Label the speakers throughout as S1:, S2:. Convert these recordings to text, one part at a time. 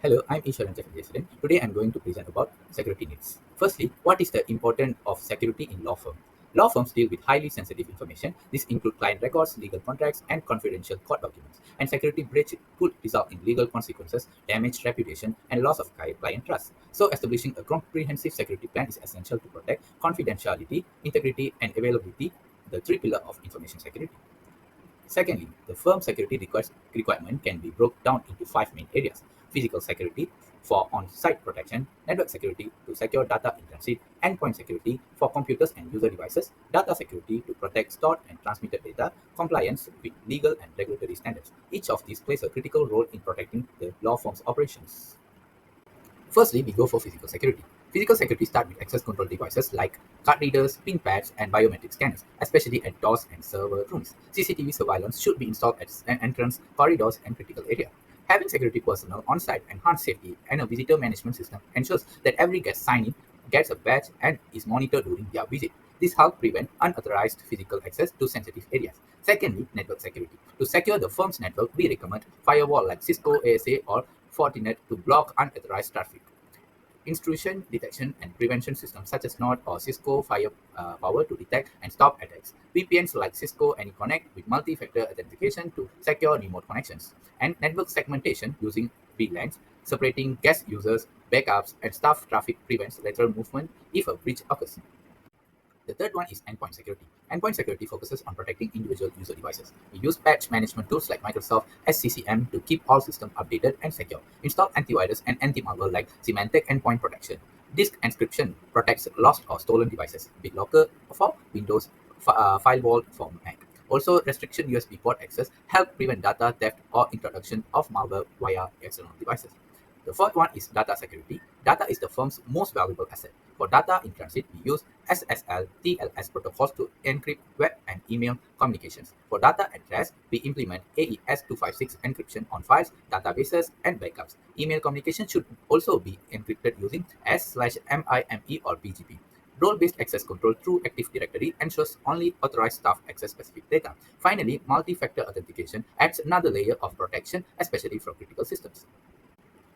S1: Hello, I'm Ishwaran Chakravarti. Today I'm going to present about security needs. Firstly, what is the importance of security in law firm? Law firms deal with highly sensitive information. This includes client records, legal contracts, and confidential court documents. And security breach could result in legal consequences, damaged reputation, and loss of client trust. So, establishing a comprehensive security plan is essential to protect confidentiality, integrity, and availability, the three pillars of information security. Secondly, the firm security requirement can be broken down into five main areas: physical security for on-site protection, network security to secure data in transit, endpoint security for computers and user devices, data security to protect stored and transmitted data, compliance with legal and regulatory standards. Each of these plays a critical role in protecting the law firm's operations. Firstly, we go for physical security. Physical security starts with access control devices like card readers, pin pads, and biometric scanners, especially at doors and server rooms. CCTV surveillance should be installed at entrance, corridors, and critical areas. Having security personnel on site enhances safety, and a visitor management system ensures that every guest signing gets a badge and is monitored during their visit. This helps prevent unauthorized physical access to sensitive areas. Secondly, network security. To secure the firm's network, we recommend firewall like Cisco, ASA, or Fortinet to block unauthorized traffic. Intrusion detection and prevention systems such as NOD or Cisco Firepower to detect and stop attacks. VPNs like Cisco AnyConnect with multi-factor authentication to secure remote connections. And network segmentation using VLANs, separating guest users, backups, and staff traffic prevents lateral movement if a breach occurs. The third one is endpoint security. Endpoint security focuses on protecting individual user devices. We use patch management tools like Microsoft SCCM to keep all systems updated and secure. Install antivirus and anti-malware like Symantec Endpoint Protection. Disk encryption protects lost or stolen devices. BitLocker for Windows, Firewall for Mac. Also, restriction USB port access help prevent data theft or introduction of malware via external devices. The fourth one is data security. Data is the firm's most valuable asset. For data in transit, we use SSL TLS protocols to encrypt web and email communications. For data at rest, we implement AES-256 encryption on files, databases, and backups. Email communication should also be encrypted using S/MIME or BGP. Role-based access control through Active Directory ensures only authorized staff access specific data. Finally, multi-factor authentication adds another layer of protection, especially for critical systems.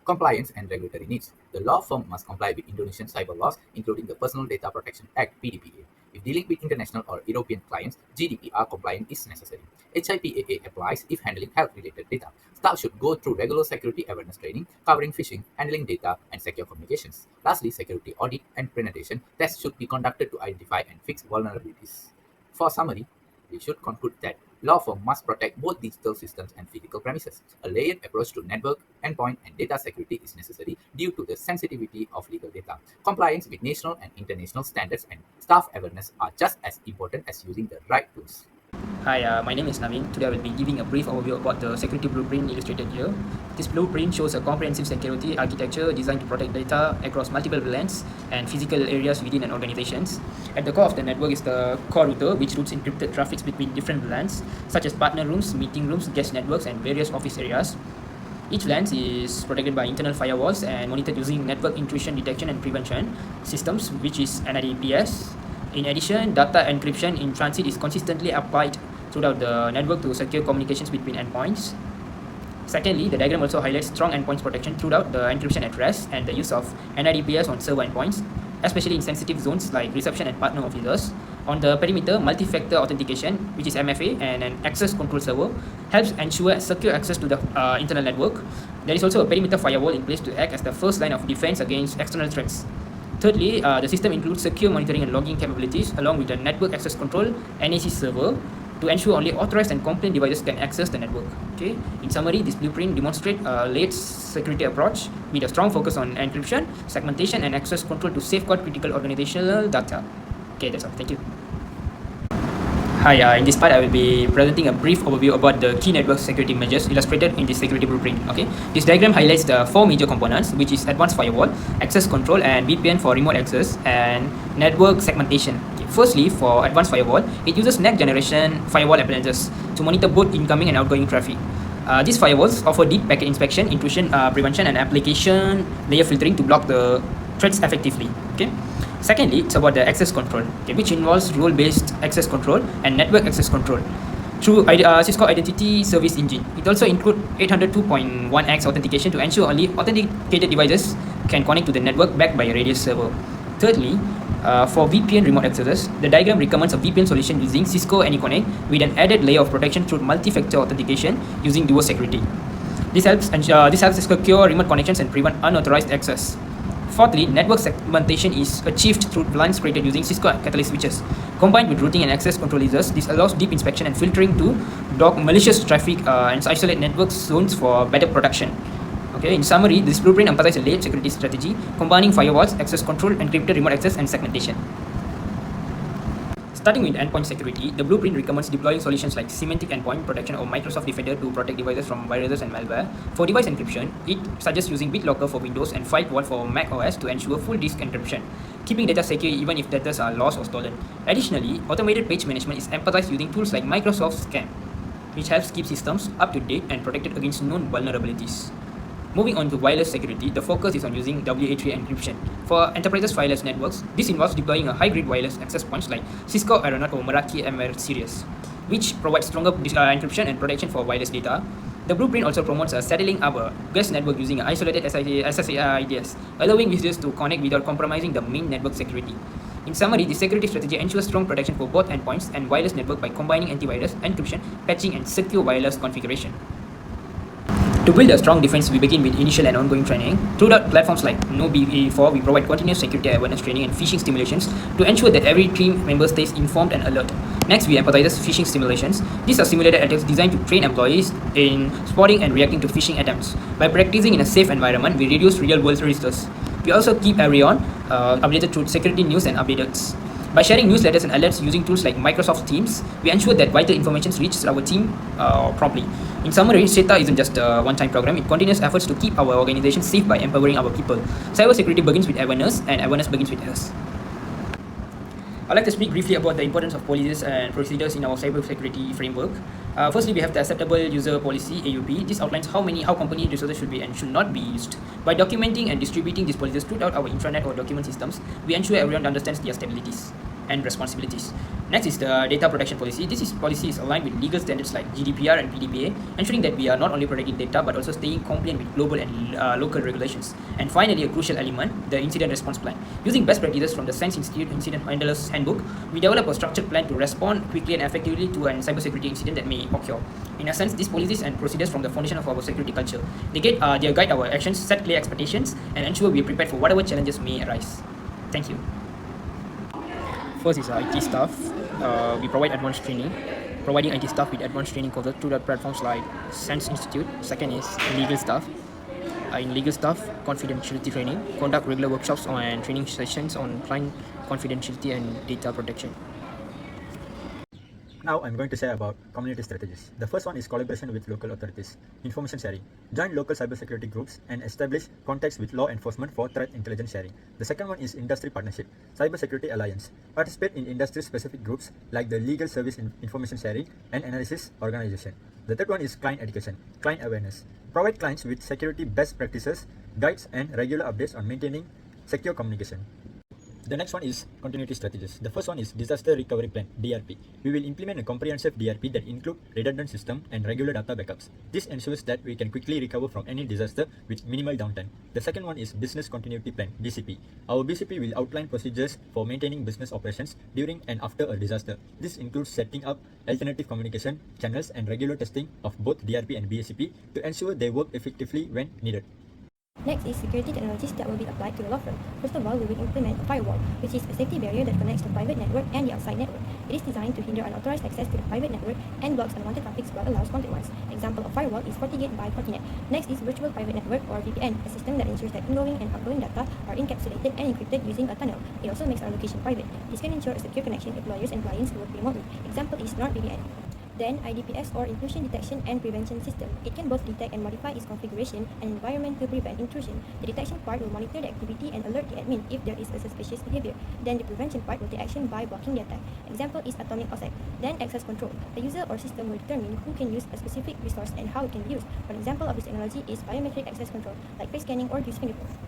S1: Compliance and regulatory needs. The law firm must comply with Indonesian cyber laws, including the Personal Data Protection Act (PDPA). If dealing with international or European clients, GDPR compliance is necessary. HIPAA applies if handling health-related data. Staff should go through regular security awareness training covering phishing, handling data, and secure communications. Lastly, security audit and penetration tests should be conducted to identify and fix vulnerabilities. For summary, we should conclude that law firm must protect both digital systems and physical premises. A layered approach to network, endpoint, and data security is necessary due to the sensitivity of legal data. Compliance with national and international standards and staff awareness are just as important as using the right tools.
S2: Hi, my name is Naveen. Today I will be giving a brief overview about the security blueprint illustrated here. This blueprint shows a comprehensive security architecture designed to protect data across multiple VLANs and physical areas within an organization. At the core of the network is the core router, which routes encrypted traffic between different VLANs, such as partner rooms, meeting rooms, guest networks, and various office areas. Each LAN is protected by internal firewalls and monitored using network intrusion detection and prevention systems, which is NIDPS. In addition, data encryption in transit is consistently applied throughout the network to secure communications between endpoints. Secondly, the diagram also highlights strong endpoints protection throughout the encryption at rest and the use of NIDPS on server endpoints, especially in sensitive zones like reception and partner offices. On the perimeter, multi-factor authentication, which is MFA, and an access control server helps ensure secure access to the internal network. There is also a perimeter firewall in place to act as the first line of defense against external threats. Thirdly, the system includes secure monitoring and logging capabilities along with the network access control NAC server to ensure only authorized and compliant devices can access the network. Okay. In summary, this blueprint demonstrates a layered security approach with a strong focus on encryption, segmentation, and access control to safeguard critical organizational data. Okay, that's all. Thank you. Hi, in this part I will be presenting a brief overview about the key network security measures illustrated in this security blueprint. Okay, this diagram highlights the four major components, which is advanced firewall, access control and VPN for remote access, and network segmentation. Okay, firstly, for advanced firewall, it uses next generation firewall appliances to monitor both incoming and outgoing traffic. These firewalls offer deep packet inspection, intrusion prevention, and application layer filtering to block the threats effectively. Okay. Secondly, it's about the access control, okay, which involves role-based access control and network access control. through Cisco Identity Service Engine. It also includes 802.1x authentication to ensure only authenticated devices can connect to the network backed by a radius server. Thirdly, for VPN remote accesses, the diagram recommends a VPN solution using Cisco AnyConnect with an added layer of protection through multi-factor authentication using duo security. This helps to secure remote connections and prevent unauthorized access. Fourthly, network segmentation is achieved through VLANs created using Cisco Catalyst switches. Combined with routing and access control lasers, this allows deep inspection and filtering to block malicious traffic and isolate network zones for better protection. Okay, in summary, this blueprint emphasizes a layered security strategy, combining firewalls, access control, encrypted remote access, and segmentation. Starting with endpoint security, the blueprint recommends deploying solutions like semantic endpoint protection or Microsoft Defender to protect devices from viruses and malware. For device encryption, it suggests using BitLocker for Windows and Firewall for Mac OS to ensure full disk encryption, keeping data secure even if data are lost or stolen. Additionally, automated page management is emphasized using tools like Microsoft Scan, which helps keep systems up to date and protected against known vulnerabilities. Moving on to wireless security, the focus is on using WA3 encryption. For enterprises wireless networks, this involves deploying a high-grade wireless access points like Cisco Aeronaut or Meraki MR series, which provides stronger encryption and protection for wireless data. The blueprint also promotes settling up a guest network using an isolated SSIDs, allowing visitors to connect without compromising the main network security. In summary, the security strategy ensures strong protection for both endpoints and wireless network by combining antivirus, encryption, patching, and secure wireless configuration. To build a strong defense, we begin with initial and ongoing training. Through platforms like NoBE4, we provide continuous security awareness training and phishing stimulations to ensure that every team member stays informed and alert. Next, we emphasize phishing simulations. These are simulated attacks designed to train employees in spotting and reacting to phishing attempts. By practicing in a safe environment, we reduce real-world risks. We also keep everyone updated through security news and updates. By sharing newsletters and alerts using tools like Microsoft Teams, we ensure that vital information reaches our team promptly. In summary, SETA isn't just a one-time program. It continues efforts to keep our organization safe by empowering our people. Cybersecurity begins with awareness, and awareness begins with us. I'd like to speak briefly about the importance of policies and procedures in our cybersecurity framework. Firstly, we have the Acceptable User Policy (AUP). This outlines how company resources should be and should not be used. By documenting and distributing these policies throughout our intranet or document systems, we ensure everyone understands their stabilities and responsibilities. Next is the data protection policy. Policy is aligned with legal standards like GDPR and PDPA, ensuring that we are not only protecting data but also staying compliant with global and local regulations. And finally, a crucial element, the incident response plan. Using best practices from the SENS Institute Incident Handlers Handbook, we develop a structured plan to respond quickly and effectively to a cybersecurity incident that may occur. In essence, these policies and procedures form the foundation of our security culture. They guide our actions, set clear expectations, and ensure we are prepared for whatever challenges may arise. Thank you. First is IT staff. We provide advanced training, providing IT staff with advanced training courses through the platforms like SENS Institute. Second is legal staff. In legal staff, confidentiality training, conduct regular workshops and training sessions on client confidentiality and data protection.
S3: Now I'm going to say about community strategies. The first one is collaboration with local authorities, information sharing. Join local cybersecurity groups and establish contacts with law enforcement for threat intelligence sharing. The second one is industry partnership, cybersecurity alliance. Participate in industry-specific groups like the Legal Service Information Sharing and Analysis Organization. The third one is client education, client awareness. Provide clients with security best practices, guides, and regular updates on maintaining secure communication. The next one is continuity strategies. The first one is disaster recovery plan, DRP. We will implement a comprehensive DRP that includes redundant system and regular data backups. This ensures that we can quickly recover from any disaster with minimal downtime. The second one is business continuity plan, BCP. Our BCP will outline procedures for maintaining business operations during and after a disaster. This includes setting up alternative communication channels and regular testing of both DRP and BCP to ensure they work effectively when needed.
S4: Next is security technologies that will be applied to the law firm. First of all, we will implement a firewall, which is a safety barrier that connects the private network and the outside network. It is designed to hinder unauthorized access to the private network and blocks unwanted traffic but allows content ones. Example of firewall is FortiGate by Fortinet. Next is virtual private network or VPN, a system that ensures that ingoing and outgoing data are encapsulated and encrypted using a tunnel. It also makes our location private. This can ensure a secure connection with lawyers and clients who work remotely. Example is NordVPN. Then IDPS or Intrusion Detection and Prevention System. It can both detect and modify its configuration and environment to prevent intrusion. The detection part will monitor the activity and alert the admin if there is a suspicious behavior. Then the prevention part will take action by blocking the attack. Example is Atomic OSEC. Then access control. The user or system will determine who can use a specific resource and how it can be used. One example of this technology is biometric access control, like face scanning or use fingerprints.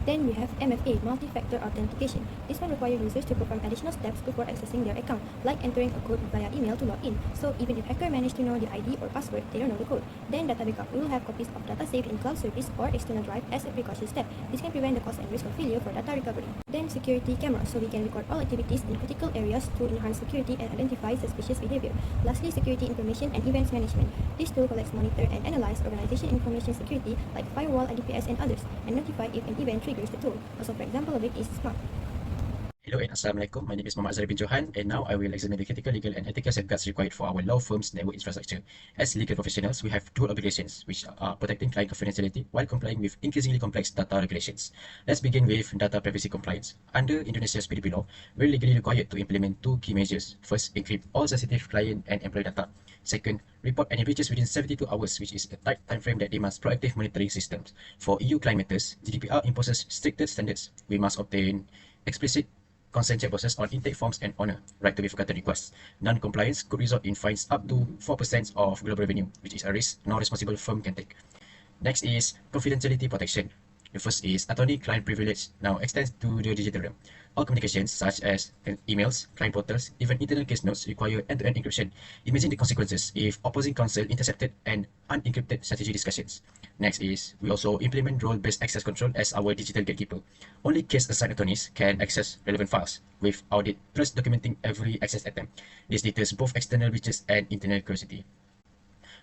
S4: Then we have MFA, multi-factor authentication. This one requires users to perform additional steps before accessing their account, like entering a code via email to log in. So even if hacker managed to know the ID or password, they don't know the code. Then data backup. We will have copies of data saved in cloud service or external drive as a precaution step. This can prevent the cost and risk of failure for data recovery. Then security camera, so we can record all activities in critical areas to enhance security and identify suspicious behavior. Lastly, security information and events management. This tool collects, monitor, and analyze organization information security like firewall, IDPS, and others, and notify if an event triggers the tool. Also, for example, of it is Smart.
S5: Hello and Assalamualaikum. My name is Muhammad Azhari bin Johan, and now I will examine the critical legal and ethical safeguards required for our law firm's network infrastructure. As legal professionals, we have dual obligations, which are protecting client confidentiality while complying with increasingly complex data regulations. Let's begin with data privacy compliance. Under Indonesia's PDP law, we're legally required to implement two key measures. First, encrypt all sensitive client and employee data. Second, report any breaches within 72 hours, which is a tight time frame that demands proactive monitoring systems. For EU client matters, GDPR imposes stricter standards. We must obtain explicit consent check process on intake forms and honor right to be forgotten requests. Non-compliance could result in fines up to 4% of global revenue, which is a risk no responsible firm can take. Next is confidentiality protection. The first is attorney-client privilege now extends to the digital realm. All communications such as emails, client portals, even internal case notes require end-to-end encryption. Imagine the consequences if opposing counsel intercepted and unencrypted strategy discussions. Next is we also implement role-based access control as our digital gatekeeper. Only case-assigned attorneys can access relevant files with audit plus documenting every access attempt. This deters both external breaches and internal curiosity.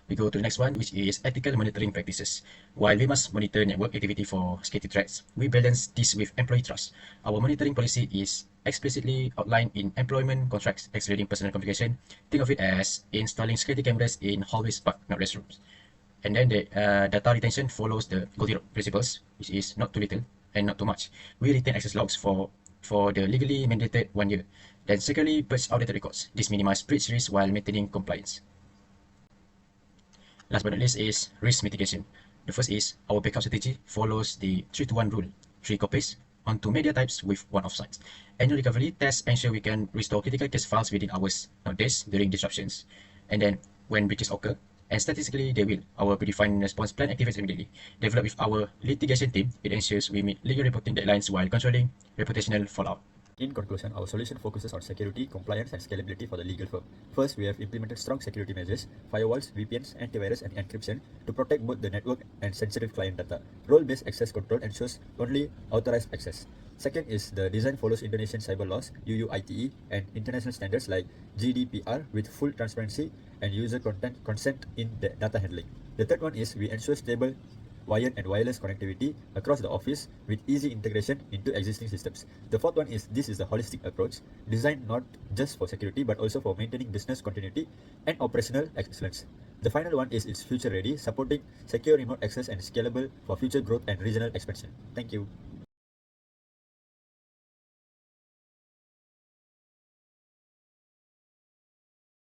S5: We go to the next one, which is ethical monitoring practices. While we must monitor network activity for security threats, we balance this with employee trust. Our monitoring policy is explicitly outlined in employment contracts, excluding personal communication. Think of it as installing security cameras in hallways but not restrooms. And then the data retention follows the Goldilocks principles, which is not too little and not too much. We retain access logs for the legally mandated 1 year. Then secondly, purge outdated records. This minimizes breach risk while maintaining compliance. Last but not least is risk mitigation. The first is our backup strategy follows the 3-to-1 rule. 3 copies onto media types with 1 offsite. Annual recovery tests ensure we can restore critical case files within hours, not days, during disruptions. And then when breaches occur, and statistically they will, our predefined response plan activates immediately. Developed with our litigation team, it ensures we meet legal reporting deadlines while controlling reputational fallout.
S3: In conclusion, our solution focuses on security, compliance, and scalability for the legal firm. First, we have implemented strong security measures, firewalls, VPNs, antivirus, and encryption to protect both the network and sensitive client data. Role-based access control ensures only authorized access. Second is the design follows Indonesian cyber laws, UUITE, and international standards like GDPR with full transparency and user consent in the data handling. The third one is we ensure stable wired and wireless connectivity across the office with easy integration into existing systems. The fourth one is this is the holistic approach designed not just for security but also for maintaining business continuity and operational excellence. The final one is it's future ready, supporting secure remote access and scalable for future growth and regional expansion. Thank you.